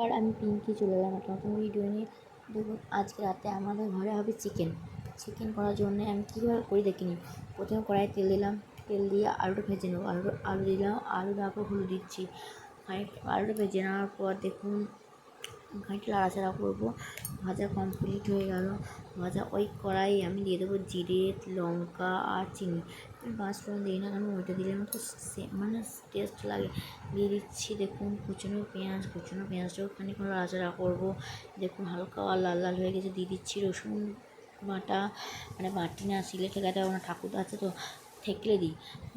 আর আমি পিঙ্কি চলে এলাম একটা নতুন ভিডিও নিয়ে। দেখুন, আজকে রাতে আমাদের ঘরে হবে চিকেন করার জন্য আমি কীভাবে করি দেখিনি। প্রথমে কড়াইয়ে তেল দিলাম, তেল দিয়ে আলুটা ভেজে নেবো। আলু দিলাম, আলু দেওয়ার পর হলুদ দিচ্ছি। আলুটা ভেজে নেওয়ার পর দেখুন খানিকটা নাড়াচাড়া করবো। ভাজা কমপ্লিট হয়ে গেল। ভাজা ওই কড়াই আমি দিয়ে দেবো জিরে, লঙ্কা আর চিনি। আমি পাঁচফোড়ন দিই না, কারণ ওইটা দিলে আমার তো মানে টেস্ট লাগে। দিয়ে দিচ্ছি দেখুন কুচনো পেঁয়াজটাও খানিকক্ষণ নাড়াচাড়া করবো। দেখুন হালকা লাল লাল হয়ে গেছে। দিয়ে দিচ্ছি রসুন বাটা, মানে বাটি না শিলে ঠেকাতে আমার ঠাকুরদা আছে তো থেকলে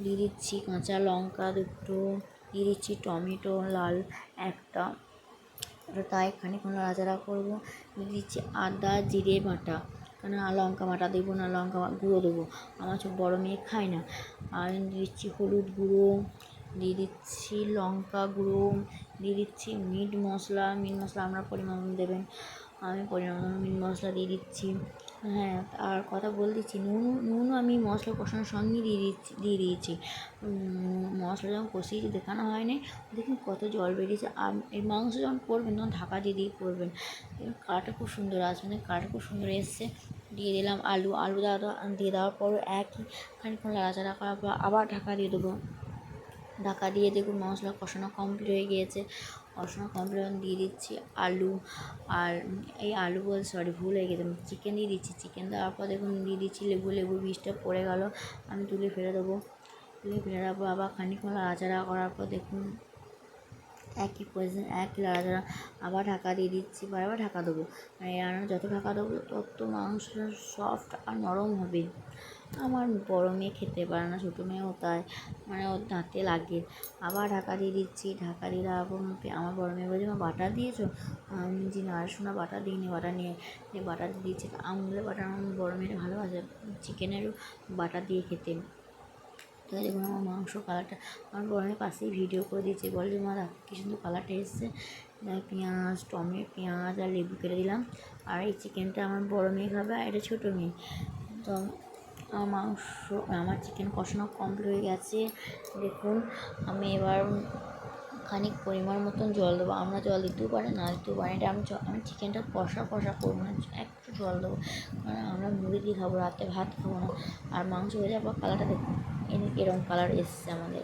দিয়ে দিচ্ছি কাঁচা লঙ্কা দুটো, দিয়ে দিচ্ছি টমেটো লাল একটা, তাই খানিকক্ষণ নাড়াচাড়া করবো। দিয়ে দিচ্ছি আদা জিরে বাটা, কেন লঙ্কা বাটা দেবো না, লঙ্কা গুঁড়ো দেবো, আমার সব বড়ো মেয়ে খায় না। আর দিয়ে দিচ্ছি হলুদ গুঁড়ো, দিয়ে দিচ্ছি লঙ্কা গুঁড়ো, দিয়ে দিচ্ছি মিট মশলা আপনার পরিমাণ দেবেন। আমি পরিমাণ মিট মশলা দিয়ে দিচ্ছি। হ্যাঁ, আর কথা বলে দিচ্ছি নুনও আমি মশলা কষানোর সঙ্গে দিয়ে দিয়েছি। মশলা যখন কষিয়েছি দেখানো হয়নি, দেখুন কত জল বেরিয়েছে। আর এই মাংস যখন করবেন তখন ঢাকা দিয়ে করবেন, কালারটা খুব সুন্দর আসবে, কালারটা খুব সুন্দর এসছে। দিয়ে দিলাম আলু দিয়ে দেওয়ার পরও একই খানিকক্ষণ নাড়াচাড়া করার পর আবার ঢাকা দিয়ে দেবো। ঢাকা দিয়ে দেখুন মশলা কষানো কমপ্লিট হয়ে গিয়েছে। কষানো কমপ্লিট দিয়ে দিচ্ছি আলু, আর এই আলু ভুল হয়ে গেছে, চিকেন দিয়ে দিচ্ছি। চিকেন দেওয়ার পর দেখুন দিয়ে দিচ্ছি লেবুর বীজটা পড়ে গেল, আমি তুলে ফেলে দেবো। তুলে ফেলে দেওয়ার পর আবার খানিকক্ষণ নাড়াচাড়া করার পর দেখুন একই পজিশন একই নাড়াচাড়া, আবার ঢাকা দিয়ে দিচ্ছি। বারবার ঢাকা দেবো, যত ঢাকা দেবো তত মাংস সফট আর নরম হবে। আমার বড় মেয়ে খেতে পারে না, ছোটো মেয়েও তাই, মানে ওর দাঁতে লাগে। আবার ঢাকা দিয়ে দিচ্ছি। ঢাকা দিয়ে দেওয়ার পর আমার বড় মেয়ে বলছে, মা বাটা দিয়েছো? আমি যে না শোনা বাটা দিইনি, বাটা নিয়ে বাটা দিয়ে দিচ্ছি। আঙুলে বাটা আমার বড় মেয়েটা ভালোবাসে চিকেনেরও বাটা দিয়ে খেতে। তো দেখুন আমার মাংস কালারটা, আমার বড় মেয়ে পাশেই ভিডিও করে দিয়েছে, বলে যে মা কী সুন্দর কালারটা এসছে। পেঁয়াজ আর লেবু কেটে দিলাম। আর এই চিকেনটা আমার বড় মেয়ে খাবে, আর এটা ছোটো মেয়ে। তো আমার চিকেন কষানো কমপ্লিট হয়ে গেছে। দেখুন আমি এবার খানিক পরিমাণ মতন জল দেবো। আমরা জল দিতেও পারি না দিতেও পারি, এটা আমি চিকেনটা কষা করবো না, একটু জল দেবো, কারণ আমরা মুড়ি দিয়ে খাবো, রাতে ভাত খাবো না। আর মাংস হয়ে যাওয়ার পর কালারটা দেখুন এরকম কালার এসছে আমাদের।